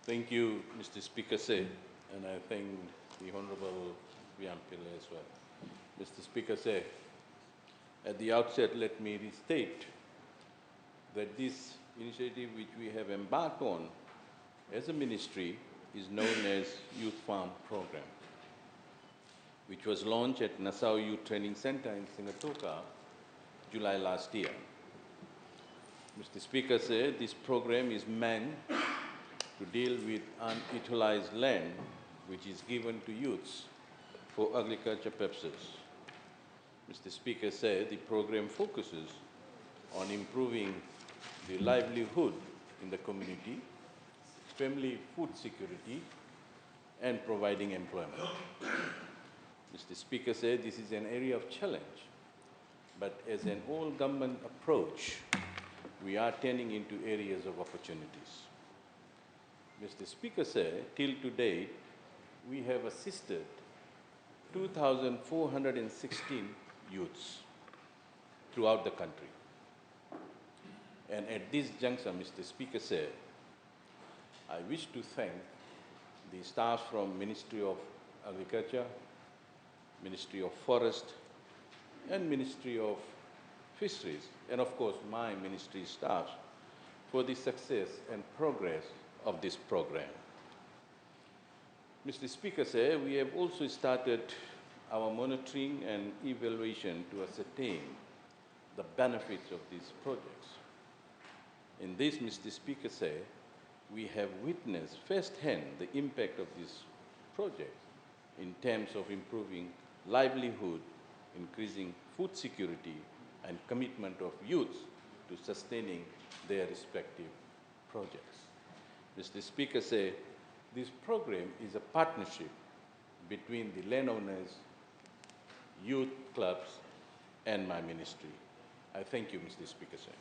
Thank you, Mr. Speaker, Say, and I thank the Honorable Viampile as well. Mr. Speaker, Say, at the outset, let me restate that this initiative which we have embarked on as a ministry is known as Youth Farm Program, which was launched at Nassau Youth Training Center in Singatoka, July last year. Mr. Speaker, said this program is meant to deal with unutilized land which is given to youths for agriculture purposes. Mr. Speaker said the program focuses on improving the livelihood in the community, family food security, and providing employment. Mr. Speaker said this is an area of challenge, but as an all-government approach, we are turning into areas of opportunities. Mr. Speaker said, till today, we have assisted 2,416 youths throughout the country. And at this juncture, Mr. Speaker said, I wish to thank the staff from Ministry of Agriculture, Ministry of Forest, and Ministry of Fisheries, and of course my ministry staff, for the success and progress of this program. Mr. Speaker said, we have also started our monitoring and evaluation to ascertain the benefits of these projects. In this, Mr. Speaker said, we have witnessed firsthand the impact of this project in terms of improving livelihood, increasing food security, and commitment of youth to sustaining their respective projects. Mr. Speaker said, this program is a partnership between the landowners, youth clubs, and my ministry. I thank you, Mr. Speaker, sir.